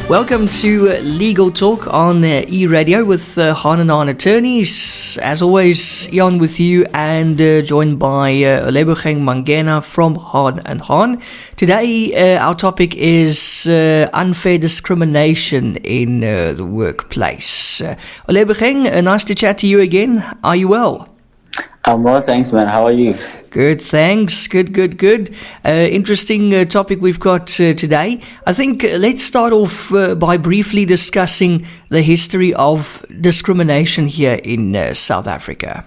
Welcome to Legal Talk on eRadio with Hahn and Hahn attorneys. As always, Jan with you and joined by Olebogeng Mangena from Hahn and Hahn. Today, our topic is unfair discrimination in the workplace. Olebogeng, nice to chat to you again. Are you well? I'm well, thanks, man. How are you? Good, thanks. Good. Interesting topic we've got today. I think let's start off by briefly discussing the history of discrimination here in South Africa.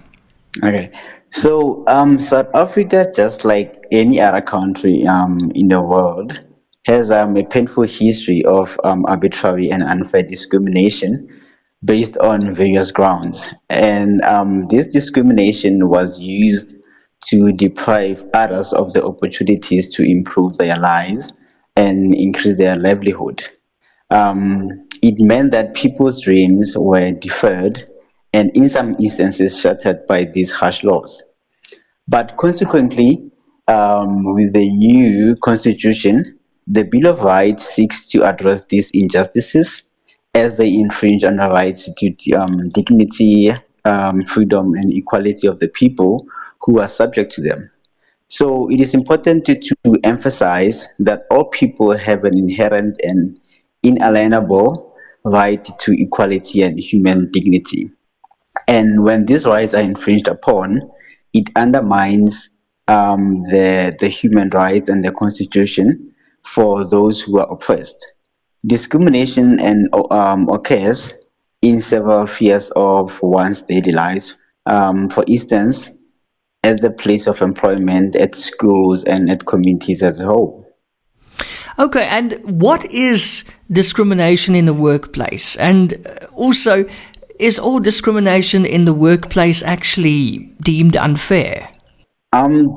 Okay. So, South Africa, just like any other country in the world, has a painful history of arbitrary and unfair discrimination based on various grounds. And this discrimination was used to deprive others of the opportunities to improve their lives and increase their livelihood. It meant that people's dreams were deferred and in some instances shattered by these harsh laws. But consequently, with the new constitution, the Bill of Rights seeks to address these injustices as they infringe on the rights to dignity, freedom, and equality of the people who are subject to them. So it is important to emphasize that all people have an inherent and inalienable right to equality and human dignity. And when these rights are infringed upon, it undermines the human rights and the constitution for those who are oppressed. Discrimination occurs in several spheres of one's daily lives. For instance, at the place of employment, at schools, and at communities as a whole. Okay, and what is discrimination in the workplace? And also, is all discrimination in the workplace actually deemed unfair?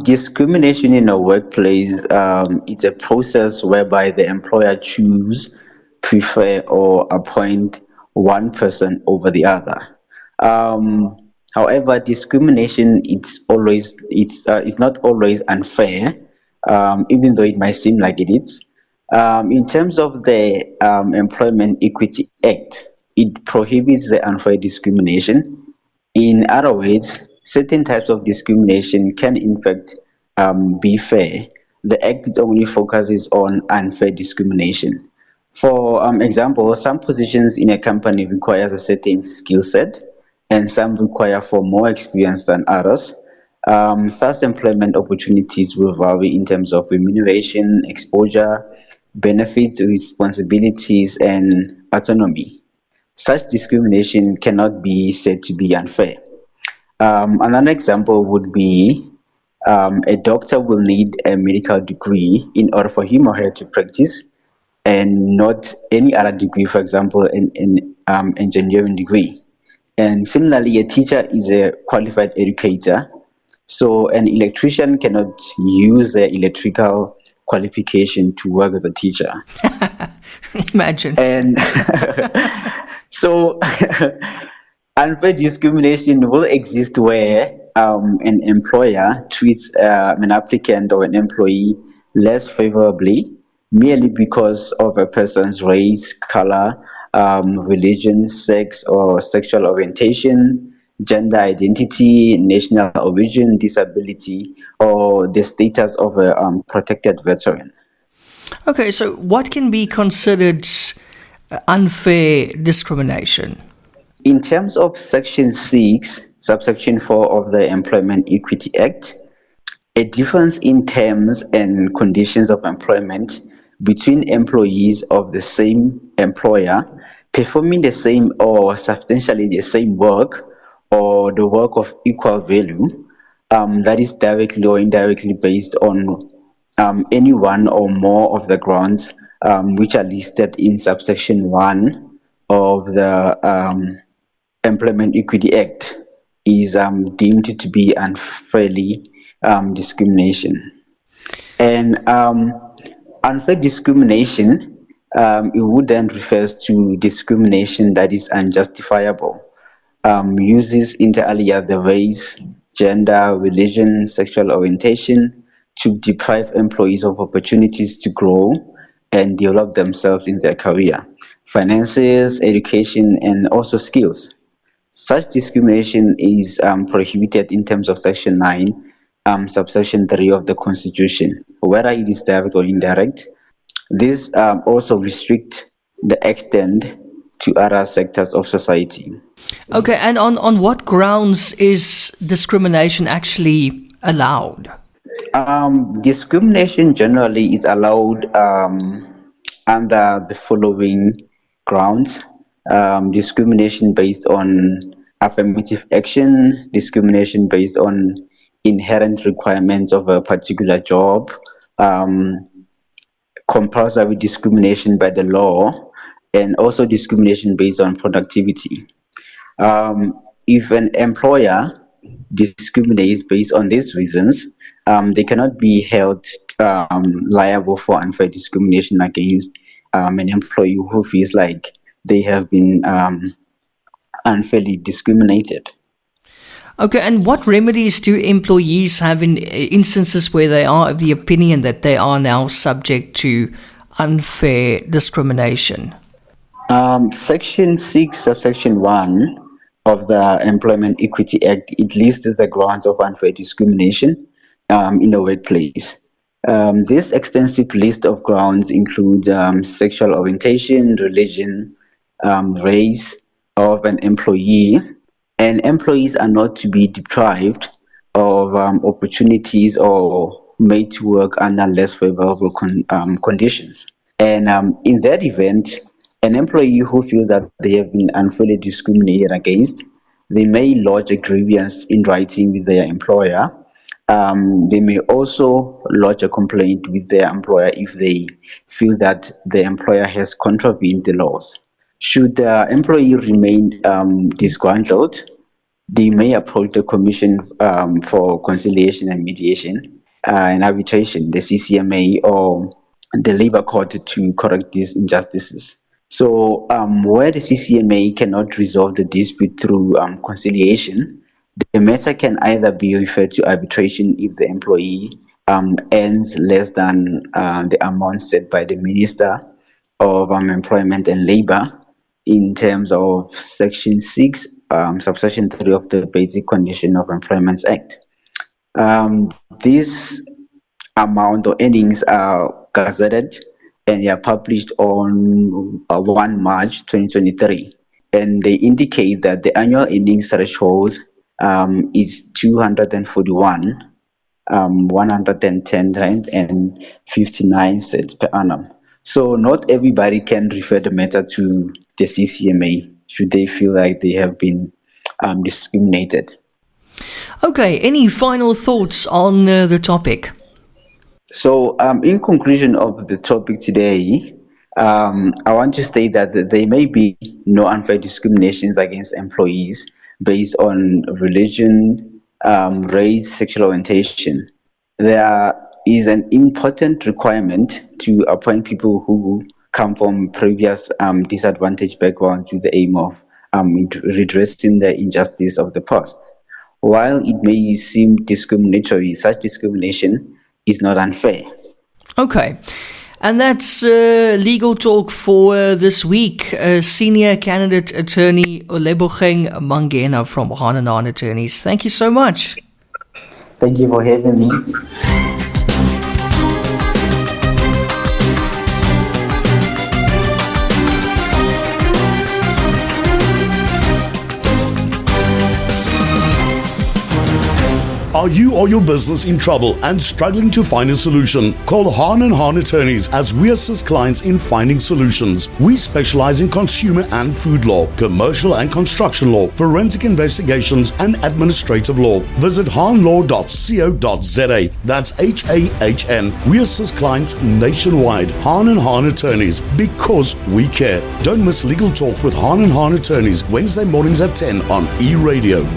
Discrimination in a workplace is a process whereby the employer chooses, prefer, or appoint one person over the other. However, discrimination it's not always unfair, even though it might seem like it is. In terms of the Employment Equity Act, it prohibits the unfair discrimination. In other words, certain types of discrimination can in fact be fair. The Act only focuses on unfair discrimination. For example, some positions in a company requires a certain skill set, and some require for more experience than others. Thus, employment opportunities will vary in terms of remuneration, exposure, benefits, responsibilities, and autonomy. Such discrimination cannot be said to be unfair. Another example would be a doctor will need a medical degree in order for him or her to practice, and not any other degree, for example, an engineering degree. And similarly, a teacher is a qualified educator, so an electrician cannot use their electrical qualification to work as a teacher. Imagine. And so unfair discrimination will exist where an employer treats an applicant or an employee less favorably merely because of a person's race, color, religion, sex or sexual orientation, gender identity, national origin, disability, or the status of a protected veteran. Okay, so what can be considered unfair discrimination? In terms of Section 6, subsection 4 of the Employment Equity Act, a difference in terms and conditions of employment between employees of the same employer performing the same or substantially the same work or the work of equal value, that is directly or indirectly based on any one or more of the grounds which are listed in subsection 1 of the Employment Equity Act, is deemed to be unfairly discrimination. And unfair discrimination, it would then refers to discrimination that is unjustifiable, uses inter alia the race, gender, religion, sexual orientation to deprive employees of opportunities to grow and develop themselves in their career. finances, education, and also skills. Such discrimination is prohibited in terms of Section 9, subsection 3 of the Constitution, whether it is direct or indirect. This also restrict the extent to other sectors of society. Okay, and on what grounds is discrimination actually allowed? Discrimination generally is allowed under the following grounds: discrimination based on affirmative action, discrimination based on inherent requirements of a particular job, compulsory discrimination by the law, and also discrimination based on productivity. If an employer discriminates based on these reasons, they cannot be held liable for unfair discrimination against an employee who feels like they have been unfairly discriminated. Okay, and what remedies do employees have in instances where they are of the opinion that they are now subject to unfair discrimination? Section 6, subsection 1 of the Employment Equity Act, it lists the grounds of unfair discrimination in the workplace. This extensive list of grounds includes sexual orientation, religion, race of an employee, and employees are not to be deprived of opportunities or made to work under less favorable conditions. And in that event, an employee who feels that they have been unfairly discriminated against, they may lodge a grievance in writing with their employer. They may also lodge a complaint with their employer if they feel that the employer has contravened the laws. Should the employee remain disgruntled, they may approach the Commission for Conciliation and Mediation and Arbitration, the CCMA, or the Labour Court to correct these injustices. So where the CCMA cannot resolve the dispute through conciliation, the matter can either be referred to arbitration if the employee earns less than the amount set by the Minister of Employment and Labour in terms of Section 6, subsection 3 of the Basic Condition of Employment Act. This amount or earnings are gazetted and they are published on 1 March 2023. And they indicate that the annual earnings threshold is 241, 110 rand and 59 cents per annum. So not everybody can refer the matter to the CCMA should they feel like they have been discriminated. Okay, any final thoughts on the topic? So in conclusion of the topic today, I want to state that there may be no unfair discriminations against employees based on religion, race, sexual orientation. There is an important requirement to appoint people who come from previous disadvantaged backgrounds with the aim of redressing the injustice of the past. While it may seem discriminatory, such discrimination is not unfair. Okay. And that's legal talk for this week. Senior candidate attorney Olebogeng Mangena from Hahn & Hahn Attorneys. Thank you so much. Thank you for having me. Are you or your business in trouble and struggling to find a solution? Call Hahn & Hahn Attorneys as we assist clients in finding solutions. We specialize in consumer and food law, commercial and construction law, forensic investigations and administrative law. Visit hahnlaw.co.za. That's HAHN. We assist clients nationwide. Hahn & Hahn Attorneys, because we care. Don't miss Legal Talk with Hahn & Hahn Attorneys, Wednesday mornings at 10 on eRadio.